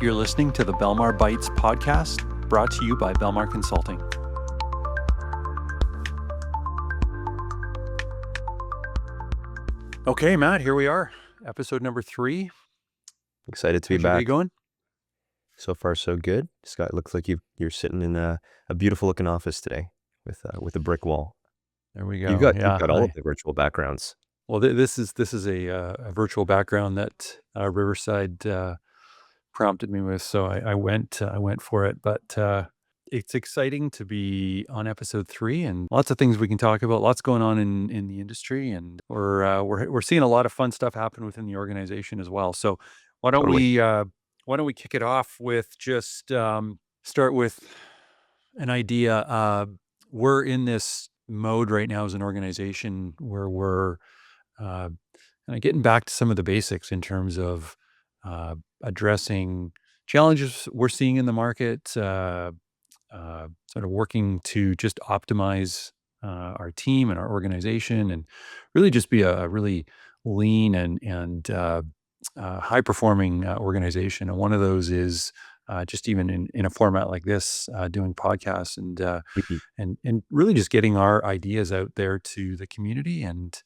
You're listening to the Belmar Bites podcast, brought to you by Belmar Consulting. Okay, Matt, here we are. Episode number 3. Excited to be How's your day back. going? So far, so good. Scott, it looks like you're sitting in a beautiful looking office today with a brick wall. There we You've go. got all of the virtual backgrounds. Well, this is a virtual background that Riverside prompted me with, so I went for it. But it's exciting to be on episode 3, and lots of things we can talk about. Lots going on in the industry, and we're seeing a lot of fun stuff happen within the organization as well. So why don't Totally. why don't we kick it off with just start with an idea. We're in this mode right now as an organization where we're uh, kind of getting back to some of the basics in terms of addressing challenges we're seeing in the market, sort of working to just optimize our team and our organization, and really just be a really lean and high performing organization. And one of those is just even in a format like this, doing podcasts Mhm. and really just getting our ideas out there to the community and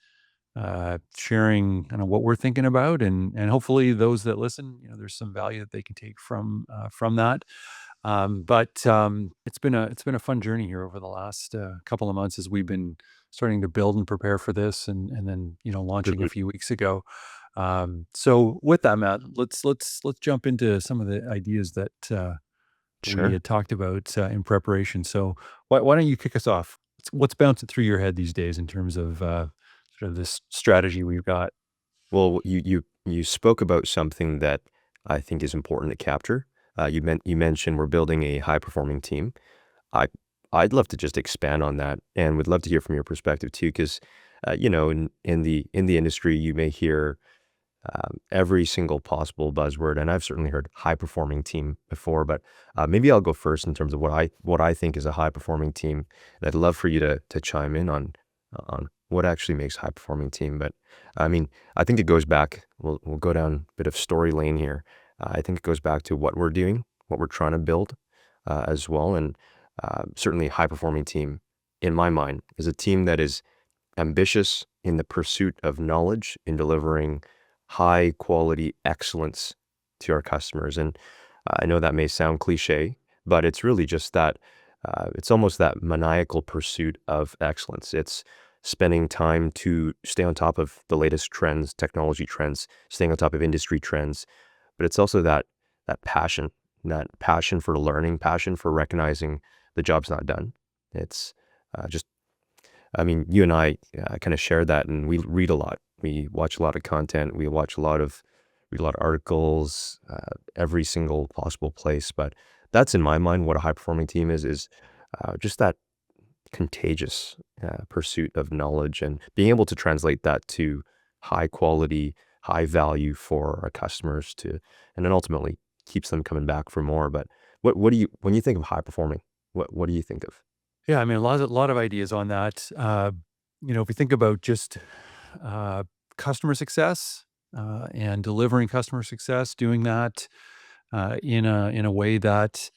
sharing kind of what we're thinking about, and hopefully those that listen, there's some value that they can take from that. But it's been a fun journey here over the last couple of months as we've been starting to build and prepare for this, and then launching a Mhm. few weeks ago. So with that, Matt, let's jump into some of the ideas that we Sure. had talked about in preparation. So why don't you kick us off? What's bouncing through your head these days in terms of sort of this strategy we've got? Well, you spoke about something that I think is important to capture. You mentioned we're building a high performing team. I I'd love to just expand on that, and would love to hear from your perspective too, because in the industry, you may hear every single possible buzzword, and I've certainly heard high performing team before. But maybe I'll go first in terms of what I think is a high performing team. And I'd love for you to chime in on what actually makes a high performing team. But I mean, I think it goes back. We'll go down a bit of story lane here. I think it goes back to what we're doing, what we're trying to build as well, and certainly a high performing team in my mind is a team that is ambitious in the pursuit of knowledge, in delivering high quality excellence to our customers. And I know that may sound cliche, but it's really just that. It's almost that maniacal pursuit of excellence. It's spending time to stay on top of the latest trends, technology trends, staying on top of industry trends. But it's also that passion, that passion for learning, passion for recognizing the job's not done. It's just I mean, you and I kind of share that, and we read a lot. We watch a lot of content. Read a lot of articles, every single possible place. But that's in my mind what a high performing team is just that contagious pursuit of knowledge and being able to translate that to high quality, high value for our customers and then ultimately keeps them coming back for more. But what do you when you think of high performing? What do you think of? Yeah, I mean, a lot of ideas on that. If we think about just uh, customer success and delivering customer success, doing that in a way that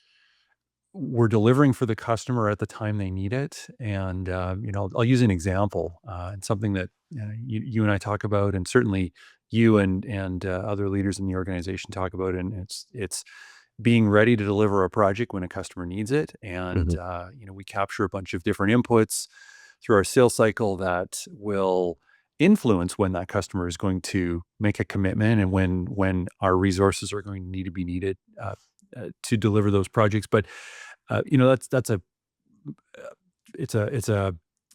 we're delivering for the customer at the time they need it. And I'll use an example and something that you and I talk about, and certainly you and other leaders in the organization talk about. And it's being ready to deliver a project when a customer needs it. And Hmm. we capture a bunch of different inputs through our sales cycle that will influence when that customer is going to make a commitment, and when our resources are going to need to be needed to deliver those projects. But that's a it's a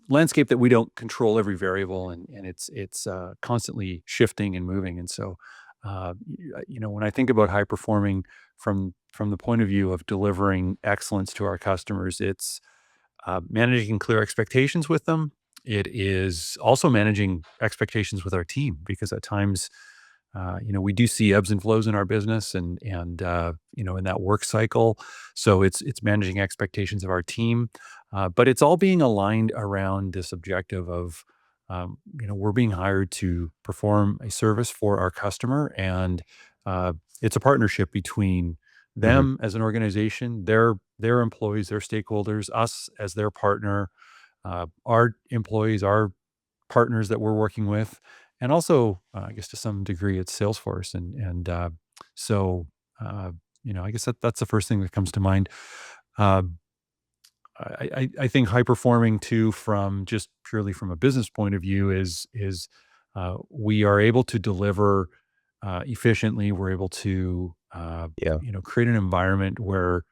landscape that we don't control every variable, and it's constantly shifting and moving. And so when I think about high performing from the point of view of delivering excellence to our customers, it's managing clear expectations with them. It is also managing expectations with our team, because at times, we do see ebbs and flows in our business, and in that work cycle. So it's managing expectations of our team, but it's all being aligned around this objective of, we're being hired to perform a service for our customer, and it's a partnership between Mhm. them as an organization, their employees, their stakeholders, us as their partner, our employees, our partners that we're working with, and also, I guess to some degree, it's Salesforce, so uh, I guess that's the first thing that comes to mind. Uh, I think high performing too, from just purely from a business point of view, is we are able to deliver efficiently. We're able to Yeah. create an environment where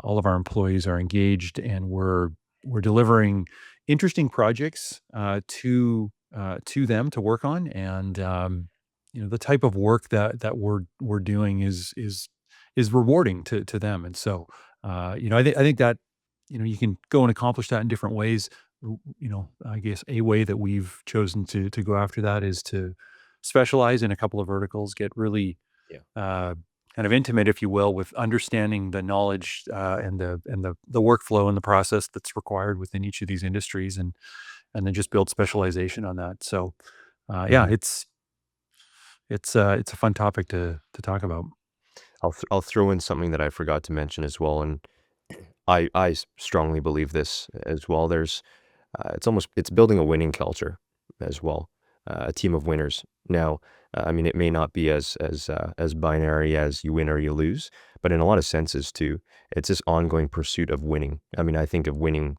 all of our employees are engaged, and we're delivering interesting projects to them to work on, and the type of work that we're doing is rewarding to them, and so I think that you can go and accomplish that in different ways. I guess a way that we've chosen to go after that is to specialize in a couple of verticals, get really Yeah. uh, kind of intimate, if you will, with understanding the knowledge and the workflow and the process that's required within each of these industries, and then just build specialization on that. So, yeah, Mhm. it's a fun topic to talk about. I'll throw in something that I forgot to mention as well, and I strongly believe this as well. It's building a winning culture as well, a team of winners. Now, I mean, it may not be as binary as you win or you lose, but in a lot of senses too, it's this ongoing pursuit of winning. I mean, I think of winning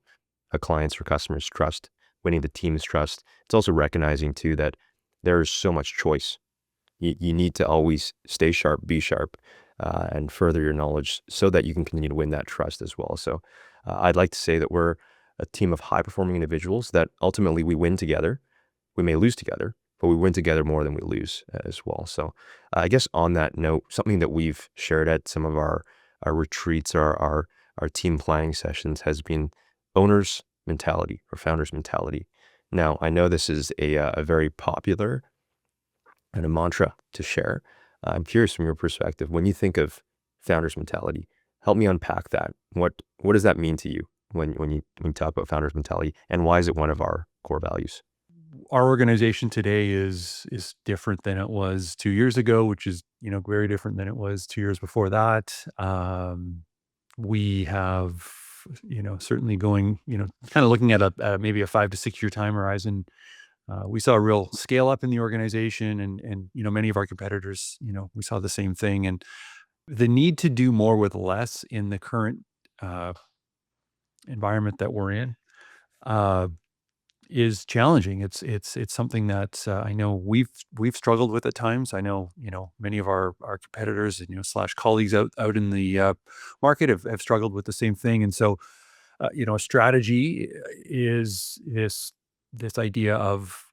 a client's or customer's trust, winning the team's trust. It's also recognizing too that there is so much choice. You need to always stay sharp, be sharp, and further your knowledge so that you can continue to win that trust as well. So I'd like to say that we're a team of high performing individuals that ultimately we win together. We may lose together, but we win together more than we lose as well. So I guess on that note, something that we've shared at some of our retreats, our team planning sessions has been owners mentality or founders mentality. Now, I know this is a very popular and a mantra to share. I'm curious from your perspective, when you think of founders mentality, help me unpack that. What does that mean to you when you talk about founders mentality, and why is it one of our core values? Our organization today is different than it was 2 years ago, which is, very different than it was 2 years before that. We have, certainly going, kinda looking at maybe a 5 to 6 year time horizon. We saw a real scale up in the organization, and many of our competitors, we saw the same thing, and the need to do more with less in the current uh, environment that we're in. Uh is challenging. It's something that I know we've struggled with at times. I know many of our competitors and slash colleagues out in the market have struggled with the same thing. And so a strategy is this idea of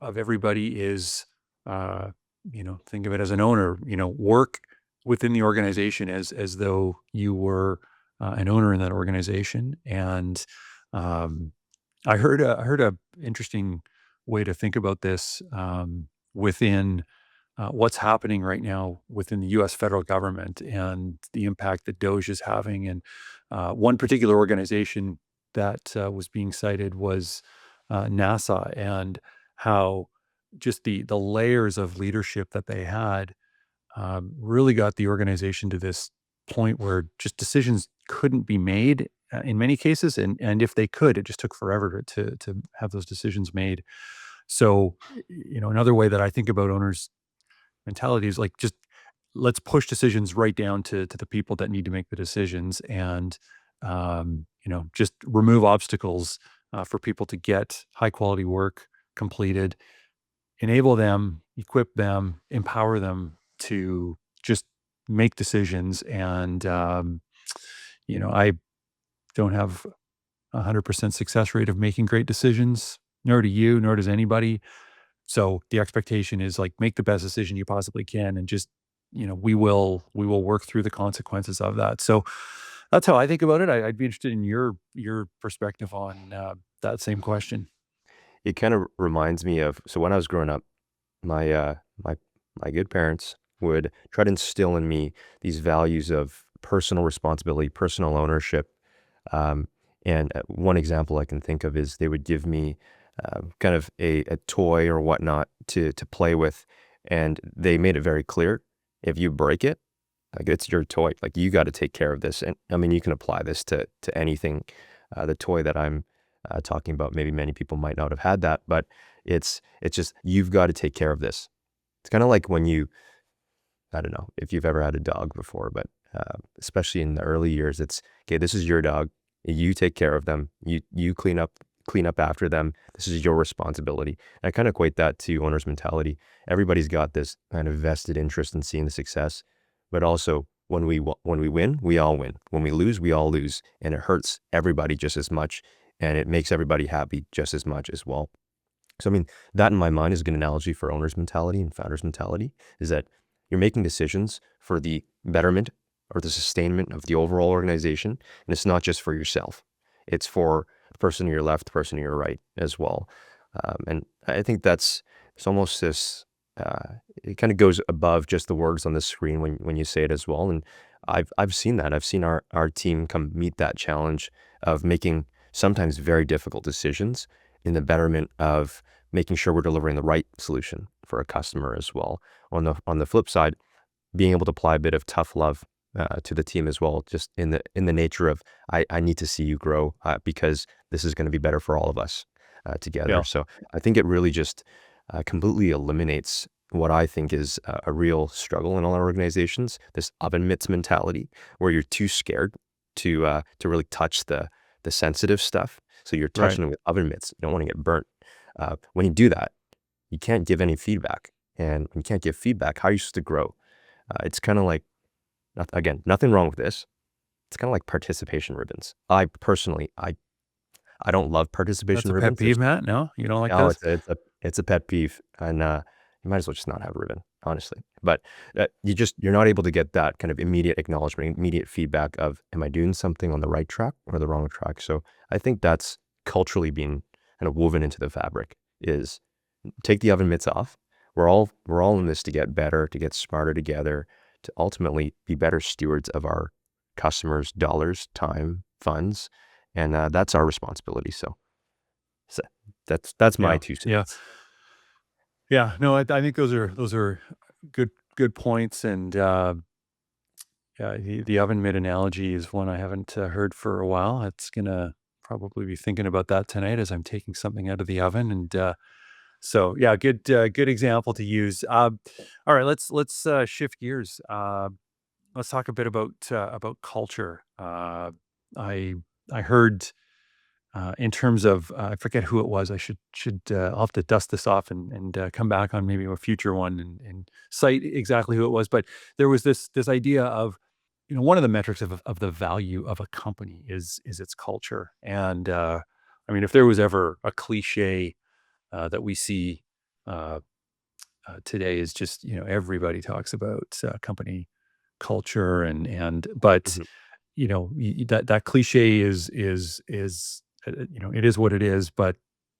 everybody is think of it as an owner. Work within the organization as though you were an owner in that organization, and um, I heard a interesting way to think about this, within what's happening right now within the U.S. federal government and the impact that Doge is having. And one particular organization that was being cited was NASA, and how just the layers of leadership that they had really got the organization to this point where just decisions couldn't be made in many cases, and if they could, it just took forever to have those decisions made. So, another way that I think about owners' mentality is like, just let's push decisions right down to the people that need to make the decisions, and just remove obstacles for people to get high quality work completed, enable them, equip them, empower them to just make decisions. And I don't have 100% success rate of making great decisions, nor do you, nor does anybody. So the expectation is like, make the best decision you possibly can, and just we will work through the consequences of that. So that's how I think about it. I'd be interested in your perspective on that same question. It kind of reminds me of, so when I was growing up, my my good parents would try to instill in me these values of personal responsibility, personal ownership. Um, and one example I can think of is they would give me kind of a toy or whatnot to play with, and they made it very clear: if you break it, Like, it's your toy. Like, you got to take care of this. And I mean, you can apply this to anything. The toy that I'm talking about, maybe many people might not have had that, but it's just, you've got to take care of this. It's kind of like when I don't know if you've ever had a dog before, but especially in the early years, it's okay. This is your dog. You take care of them. You clean up after them. This is your responsibility. And I kind of equate that to owner's mentality. Everybody's got this kind of vested interest in seeing the success, but also when we win, we all win. When we lose, we all lose, and it hurts everybody just as much, and it makes everybody happy just as much as well. So I mean, that in my mind is a good analogy for owner's mentality and founder's mentality, is that you're making decisions for the betterment or the sustainment of the overall organization. And it's not just for yourself. It's for the person to your left, the person to your right as well. And I think it's almost this, it kind of goes above just the words on the screen when you say it as well. And I've seen that. I've seen our team come meet that challenge of making sometimes very difficult decisions in the betterment of making sure we're delivering the right solution for a customer as well. On the flip side, being able to apply a bit of tough love to the team as well, just in the nature of, I need to see you grow because this is going to be better for all of us together. Yeah. So I think it really just completely eliminates what I think is a real struggle in all our organizations, this oven mitts mentality, where you're too scared to really touch the sensitive stuff. So you're Right. touching it with oven mitts. You don't want to get burnt. When you do that, you can't give any feedback. And when you can't give feedback, how are you supposed to grow? It's kind of like, again, nothing wrong with this. It's kind of like participation ribbons. I personally, I don't love That's participation a pet ribbons. peeve, Matt? No? You don't like Oh, those? it's a pet peeve, and you might as well just not have a ribbon, honestly. But you're not able to get that kind of immediate acknowledgement, immediate feedback of, am I doing something on the right track or the wrong track? So I think that's culturally being kind of woven into the fabric, is take the oven mitts off. We're all in this to get better, to get smarter together, to ultimately be better stewards of our customers' dollars, time, funds, and that's our responsibility. So that's my Yeah. two Yeah. cents. Yeah. No, I think those are good points. And yeah, the oven mitt analogy is one I haven't heard for a while. It's gonna probably be thinking about that tonight as I'm taking something out of the oven. And so yeah, good example to use. All right, let's shift gears. Let's talk a bit about culture. I I heard in terms of I forget who it was. I should I'll have to dust this off and come back on maybe a future one and cite exactly who it was. But there was this idea of, one of the metrics of the value of a company is its culture. And I mean, if there was ever a cliche that we see uh, today, is just, everybody talks about company culture, and but Mhm. that cliche is it is what it is. But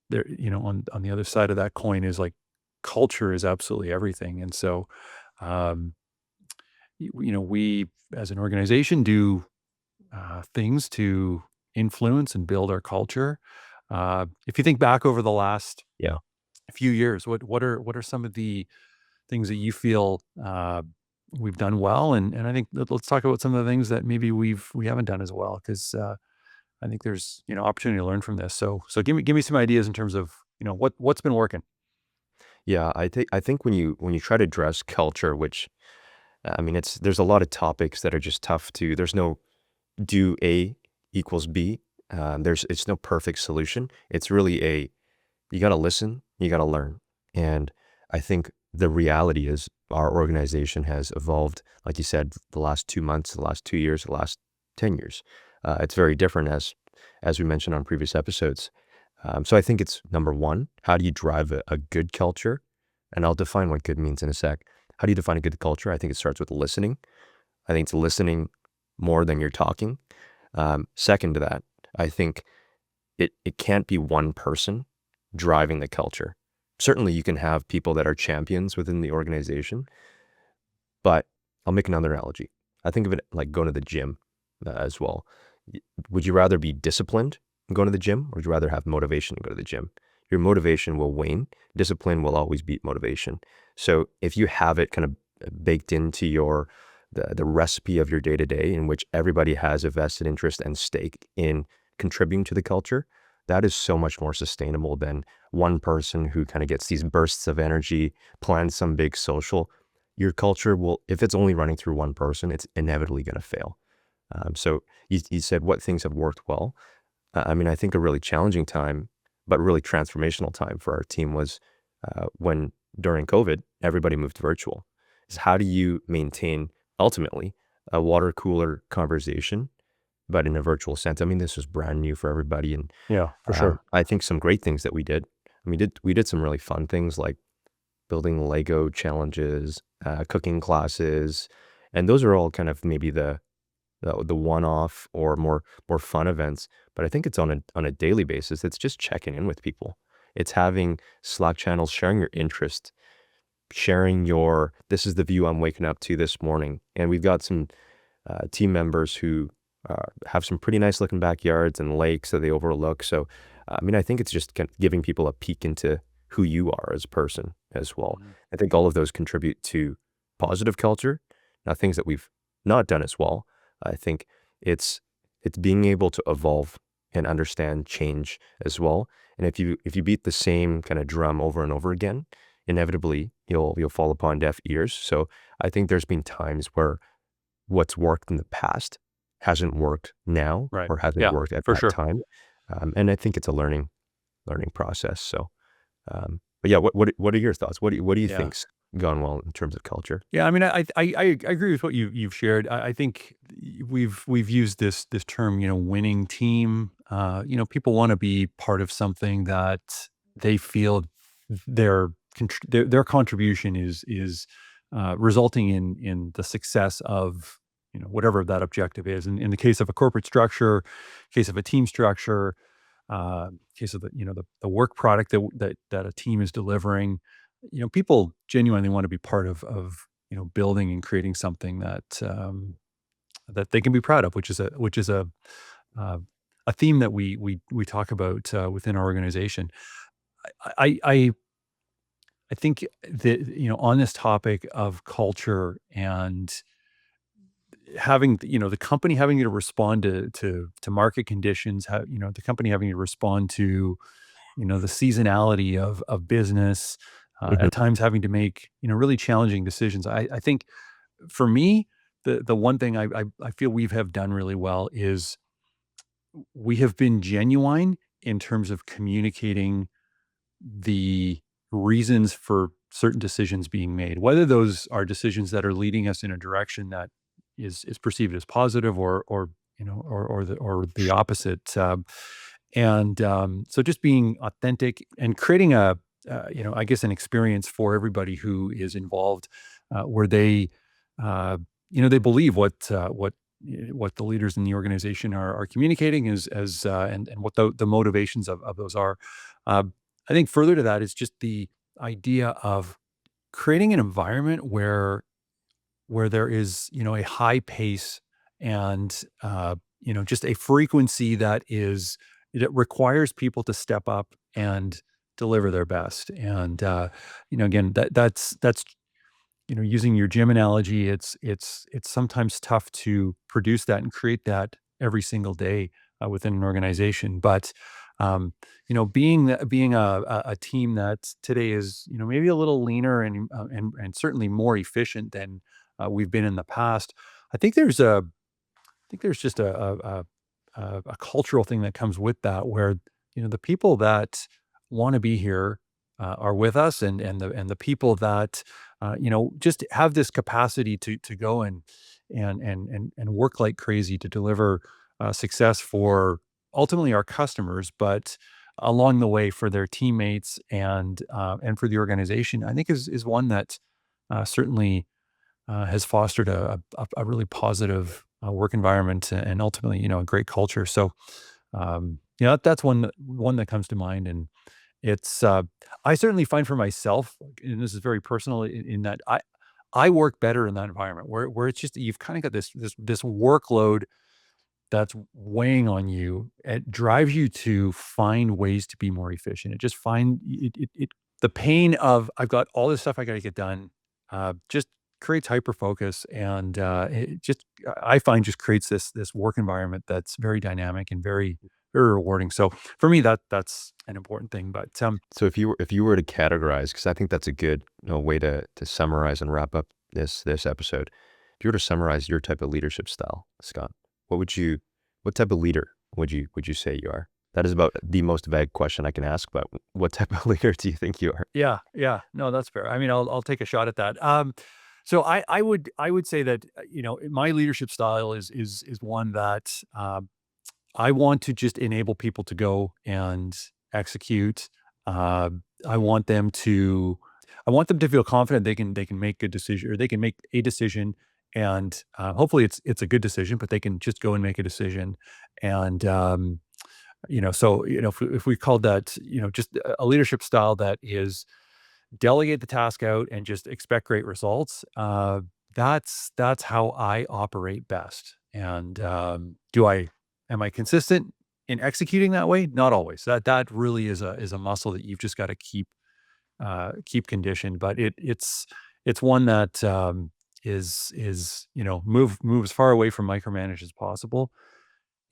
there, on the other side of that coin is, like, culture is absolutely everything. And so um we as an organization do things to influence and build our culture. If you think back over the last Yeah. few years, what are some of the things that you feel we've done well? And I think let's talk about some of the things that maybe we haven't done as well, because I think there's opportunity to learn from this. So give me some ideas in terms of what's been working. Yeah, I think when you try to address culture, which I mean, there's a lot of topics that are just tough to. There's no do A equals B. It's no perfect solution. It's really you got to listen, you got to learn. And I think the reality is our organization has evolved, like you said, the last 2 months, the last 2 years, the last 10 years. It's very different as we mentioned on previous episodes. So I think it's number one, how do you drive a good culture? And I'll define what good means in a sec. How do you define a good culture? I think it starts with listening. I think it's listening more than you're talking. Second to that, I think it can't be one person driving the culture. Certainly, you can have people that are champions within the organization, but I'll make another analogy. I think of it like going to the gym as well. Would you rather be disciplined and going to the gym, or would you rather have motivation to go to the gym? Your motivation will wane. Discipline will always beat motivation. So if you have it kind of baked into your the recipe of your day to day, in which everybody has a vested interest and stake in contributing to the culture, that is so much more sustainable than one person who kind of gets these bursts of energy, plans some big social. Your culture will, if it's only running through one person, it's inevitably going to fail. So you said what things have worked well. I mean, I think a really challenging time, but really transformational time for our team was when during COVID, everybody moved virtual. Is how do you maintain ultimately a water cooler conversation, but in a virtual sense? I mean, this was brand new for everybody, and Yeah, for sure. I think some great things that we did. I mean, we did some really fun things like building Lego challenges, cooking classes, and those are all kind of maybe the one-off or more fun events. But I think it's on a daily basis. It's just checking in with people. It's having Slack channels, sharing your interest, sharing your, this is the view I'm waking up to this morning. And we've got some team members who have some pretty nice looking backyards and lakes that they overlook. So, I mean, I think it's just kind of giving people a peek into who you are as a person as well. Mhm. I think all of those contribute to positive culture. Now, things that we've not done as well, I think it's being able to evolve and understand change as well. And if you beat the same kind of drum over and over again, inevitably you'll fall upon deaf ears. So I think there's been times where what's worked in the past hasn't worked now Right. or hasn't Yeah, worked at for that sure. time. And I think it's a learning process. So, but yeah, what are your thoughts? What do you Yeah. think's gone well in terms of culture? Yeah, I mean, I agree with what you've shared. I think we've used this term, winning team. People want to be part of something that they feel their contribution is resulting in the success of whatever that objective is. And in the case of a corporate structure, case of a team structure, case of the work product that a team is delivering, people genuinely want to be part of building and creating something that they can be proud of, which is uh, a theme that we talk about within our organization. I I I think that on this topic of culture and having the company having to respond to market conditions, the company having to respond to the seasonality of business, Mhm. at times having to make, really challenging decisions. I think for me, the one thing I feel we have done really well is we have been genuine in terms of communicating the reasons for certain decisions being made, whether those are decisions that are leading us in a direction that is perceived as positive or the opposite. So just being authentic and creating I guess an experience for everybody who is involved, where uh, they believe what the leaders in the organization are communicating and what the motivations of those are. Uh, I think further to that is just the idea of creating an environment where there is, a high pace and, just a frequency that requires people to step up and deliver their best. And, again, that's using your gym analogy, it's sometimes tough to produce that and create that every single day within an organization. But being a team that today is maybe a little leaner and certainly more efficient than we've been in the past. I think there's just a cultural thing that comes with that, where the people that want to be here are with us, and the people that just have this capacity to go and work like crazy to deliver success for ultimately our customers, but along the way for their teammates and for the organization. I think is one that certainly has fostered a really positive work environment and ultimately, a great culture. So, that's one that comes to mind, and it's I certainly find for myself, and this is very personal, in that I work better in that environment where it's just you've kind of got this workload that's weighing on you. It drives you to find ways to be more efficient. It just find it, it, it the pain of I've got all this stuff I got to get done, just creates hyper focus, and it just I find just creates this work environment that's very dynamic and very rewarding. So for me, that's an important thing. But So if you were to categorize, because I think that's a good way to summarize and wrap up this episode. If you were to summarize your type of leadership style, Scott, what type of leader would you say you are? That is about the most vague question I can ask, but what type of leader do you think you are? yeah, no, that's fair. I mean, I'll take a shot at that. So I would say that my leadership style is one that I want to just enable people to go and execute. Uh, I want them to I want them to feel confident they can make good decision, or they can make a decision, and hopefully it's a good decision, but they can just go and make a decision. And so if we called that just a leadership style that is delegate the task out and just expect great results. That's how I operate best. And am I consistent in executing that way? Not always. That really is a muscle that you've just got to keep conditioned. But it's one that is move as far away from micromanage as possible.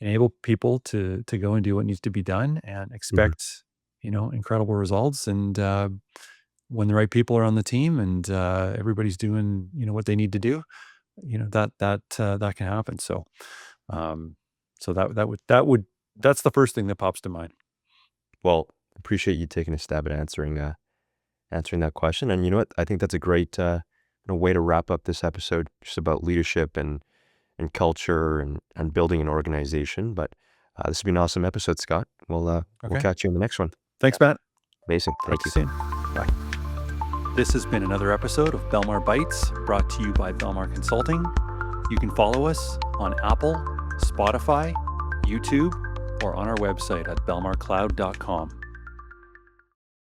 Enable people to go and do what needs to be done, and Mhm. expect incredible results. And when the right people are on the team, and everybody's doing what they need to do, that can happen. So um, that's the first thing that pops to mind. Well, appreciate you taking a stab at answering that question. And you know what? I think that's a great way to wrap up this episode, just about leadership and culture and building an organization. But this has been an awesome episode, Scott. We'll Okay, catch you in the next one. thanks, Matt. Amazing. Talk Thank to you you. soon. Bye. This has been another episode of Belmar Bites, brought to you by Belmar Consulting. You can follow us on Apple, Spotify, YouTube, or on our website at belmarcloud.com.